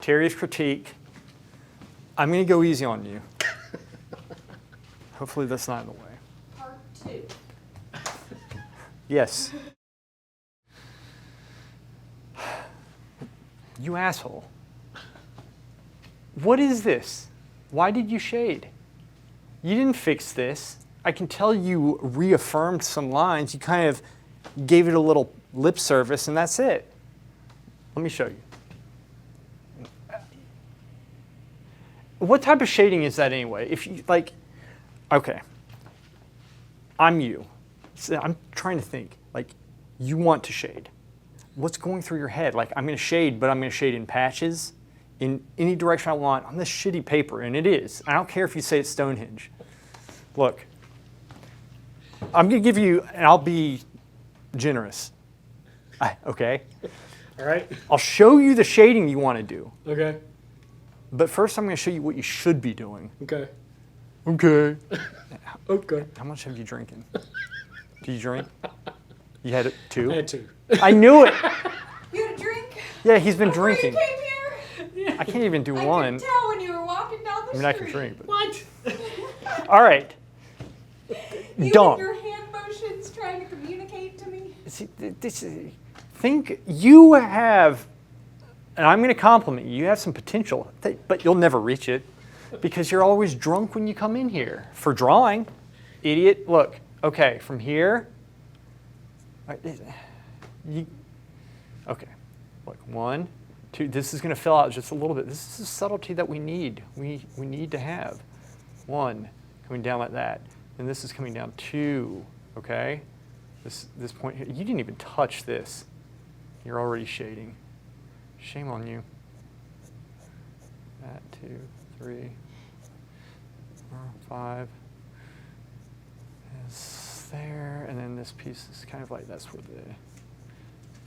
Terry's critique. I'm going to go easy on you. Hopefully that's not in the way. Part 2. Yes. You asshole. What is this? Why did you shade? You didn't fix this. I can tell you reaffirmed some lines. You kind of gave it a little lip service, and that's it. Let me show you. What type of shading is that anyway? If you like, okay, I'm you. So I'm trying to think. Like, you want to shade. What's going through your head? Like, I'm going to shade, but I'm going to shade in patches, in any direction I want on this shitty paper, and it is. I don't care if you say it's Stonehenge. Look, I'm going to give you, and I'll be generous. Okay? All right. I'll show you the shading you want to do. Okay. But first, I'm going to show you what you should be doing. Okay. Okay. Okay. How much have you drinking? Do you drink? You had 2? I had 2. I knew it. You had a drink? Yeah, he's been Before drinking. you came here? I can't even do I one. could tell when you were walking down the I mean, I street. can drink. But... What? All right. You Don't. and your hand motions trying to communicate to me. See, think you have, and I'm going to compliment you, you have some potential, but you'll never reach it because you're always drunk when you come in here. For drawing, idiot, look, okay, from here, okay, look, 1, 2, this is going to fill out just a little bit. This is a subtlety that we need. We need to have. 1, coming down like that, and this is coming down 2, okay? This point here, you didn't even touch this. You're already shading. Shame on you. That, 2, 3, 4, 5. It's there, and then this piece is kind of like that's where the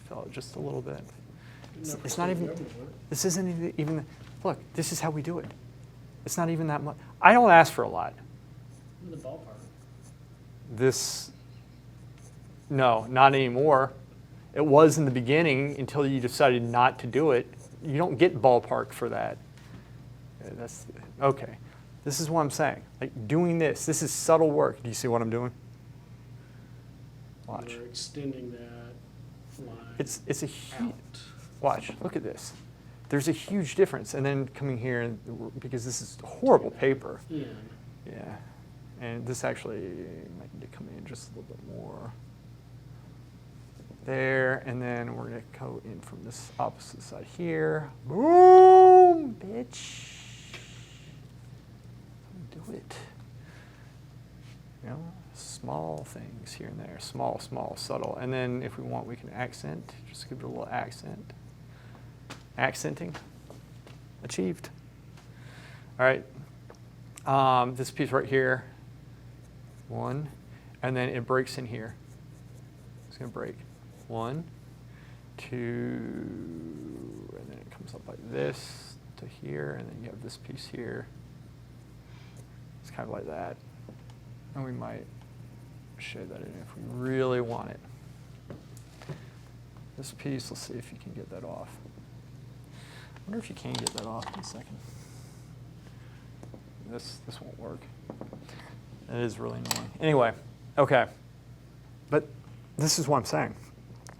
fell out just a little bit. It's not even. This isn't even. Look, this is how we do it. It's not even that much. I don't ask for a lot. In the ballpark. This. No, not anymore. It was in the beginning until you decided not to do it. You don't get ballpark for that. That's okay. This is what I'm saying. Like doing this is subtle work. Do you see what I'm doing? Watch. We're extending that line. It's a huge. out. Watch. Look at this. There's a huge difference, and then coming here because this is horrible paper. Yeah. Yeah, and this actually might need to come in just a little bit more. There, and then we're going to go in from this opposite side here. Boom, bitch. Do it. You know, small things here and there. Small, subtle. And then if we want, we can accent. Just give it a little accent. Accenting. Achieved. All right. This piece right here. 1. And then it breaks in here. It's going to break. 1, 2, and then it comes up like this to here, and then you have this piece here. It's kind of like that. And we might shade that in if we really want it. This piece, let's see if you can get that off. I wonder if you can get that off in a second. This won't work. It is really annoying. Anyway, okay. But this is what I'm saying.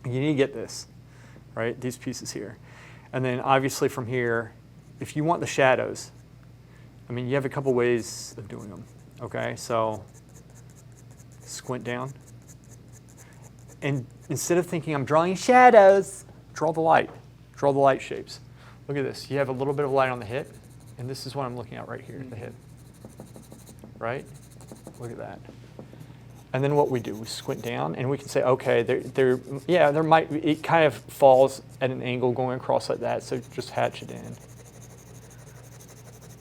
You need to get this, right? These pieces here. And then obviously from here, if you want the shadows, I mean, you have a couple ways of doing them, okay? So squint down. And instead of thinking I'm drawing shadows, draw the light. Draw the light shapes. Look at this. You have a little bit of light on the hip, and this is what I'm looking at right here, the hip. Right? Look at that. And then what we do, we squint down, and we can say, okay, there might be, it kind of falls at an angle going across like that, so just hatch it in.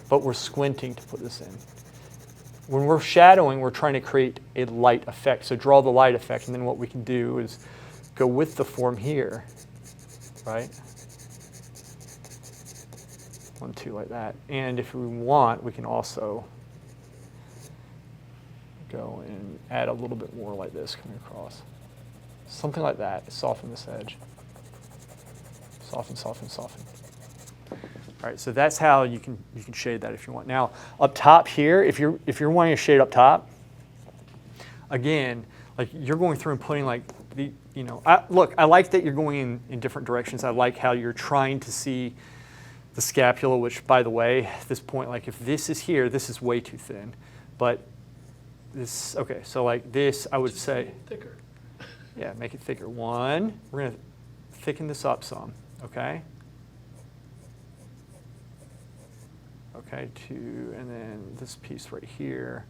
But we're squinting to put this in. When we're shadowing, we're trying to create a light effect. So draw the light effect, and then what we can do is go with the form here, right? 1, 2, like that. And if we want, we can also go and add a little bit more like this coming across. Something like that. Soften this edge. Soften, soften, soften. All right, so that's how you can shade that if you want. Now up top here, if you're wanting to shade up top, again, like you're going through and putting like the, look, I like that you're going in different directions. I like how you're trying to see the scapula, which by the way, at this point, like if this is here, this is way too thin. But this, okay, so like this, I would say, Thicker. yeah, make it thicker. One, we're gonna thicken this up some, okay? Okay, two, and then this piece right here,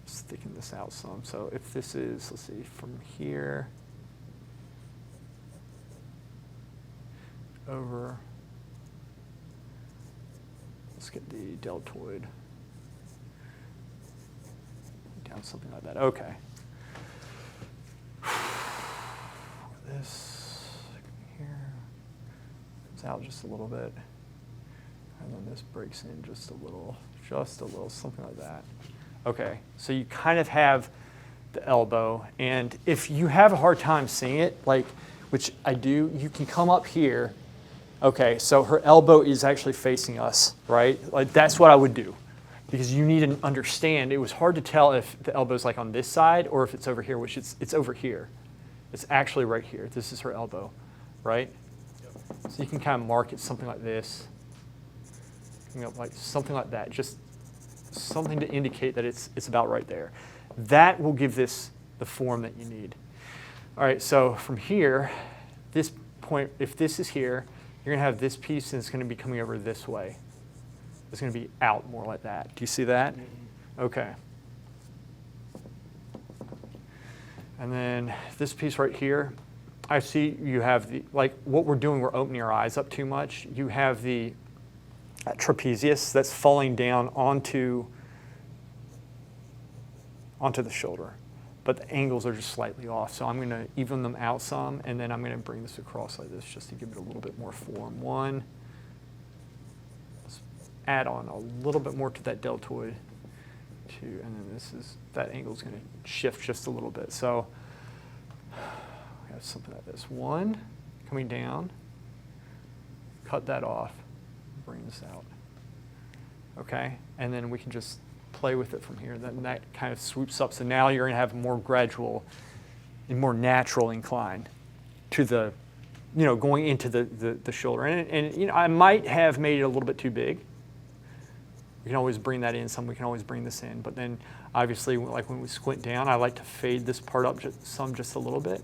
let's thicken this out some. So if this is, let's see, from here over, let's get the deltoid down something like that. Okay. This here comes out just a little bit. And then this breaks in just a little, something like that. Okay, so you kind of have the elbow, and if you have a hard time seeing it, like, which I do, you can come up here. Okay, so her elbow is actually facing us, right? Like that's what I would do, because you need to understand, it was hard to tell if the elbow's like on this side or if it's over here, which it's over here. It's actually right here. This is her elbow, right? Yep. So you can kind of mark it something like this. Like something like that, just something to indicate that it's about right there. That will give this the form that you need. All right, so from here, this point, if this is here, you're gonna have this piece and it's gonna be coming over this way. It's gonna be out more like that. Do you see that? Mm-hmm. Okay. And then this piece right here, I see you have the, like what we're doing, we're opening our eyes up too much. You have the trapezius that's falling down onto the shoulder, but the angles are just slightly off. So I'm going to even them out some, and then I'm going to bring this across like this just to give it a little bit more form. One, let's add on a little bit more to that deltoid. Two, and then that angle is going to shift just a little bit. So we have something like this. One, coming down, cut that off. Bring this out. Okay, and then we can just play with it from here. Then that kind of swoops up. So now you're going to have a more gradual and more natural incline to the, going into the shoulder. And I might have made it a little bit too big. We can always bring that in some. We can always bring this in. But then obviously, like when we squint down, I like to fade this part up just a little bit.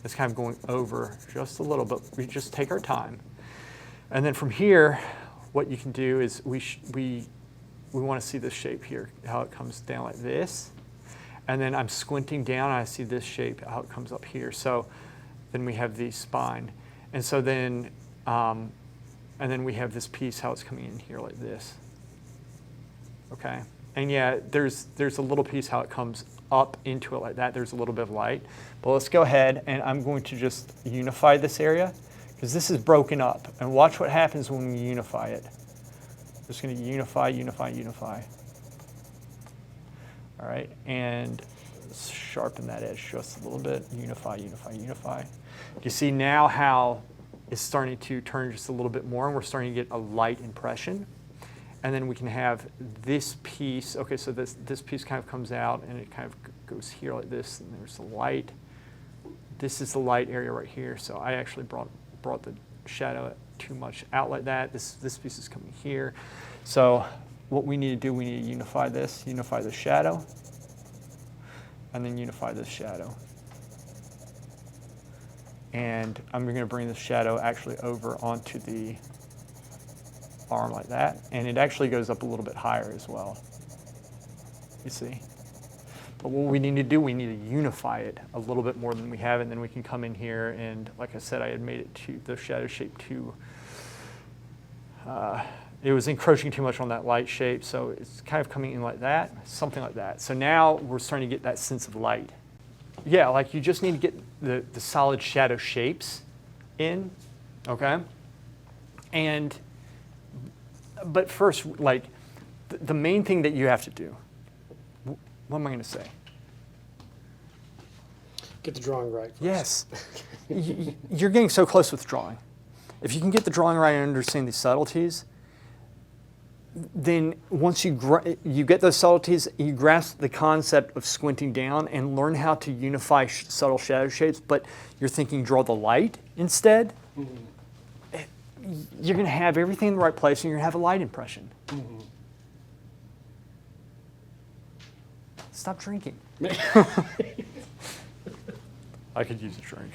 It's kind of going over just a little, but we just take our time. And then from here, what you can do is we want to see this shape here, how it comes down like this. And then I'm squinting down, and I see this shape, how it comes up here. So then we have the spine. And so then, and then we have this piece, how it's coming in here like this. Okay? And yeah, there's a little piece how it comes up into it like that. There's a little bit of light. But let's go ahead, and I'm going to just unify this area, because this is broken up. And watch what happens when we unify it. Just going to unify, unify, unify. All right, and sharpen that edge just a little bit. Unify, unify, unify. You see now how it's starting to turn just a little bit more, and we're starting to get a light impression. And then we can have this piece. Okay, so this piece kind of comes out, and it kind of goes here like this, and there's the light. This is the light area right here. So I actually brought the shadow too much out like that. This piece is coming here. So what we need to do, we need to unify this, unify the shadow, and then unify this shadow. And I'm going to bring the shadow actually over onto the arm like that. And it actually goes up a little bit higher as well. You see? But what we need to do, we need to unify it a little bit more than we have, and then we can come in here and, like I said, I had made it to the shadow shape too. It was encroaching too much on that light shape, so it's kind of coming in like that, something like that. So now we're starting to get that sense of light. Yeah, like you just need to get the solid shadow shapes in, okay? But first, like, the main thing that you have to do, what am I going to say? Get the drawing right first. Yes. You're getting so close with drawing. If you can get the drawing right and understand these subtleties, then once you get those subtleties, you grasp the concept of squinting down and learn how to unify subtle shadow shapes, but you're thinking draw the light instead, you're going to have everything in the right place and you're going to have a light impression. Stop drinking. I could use a drink.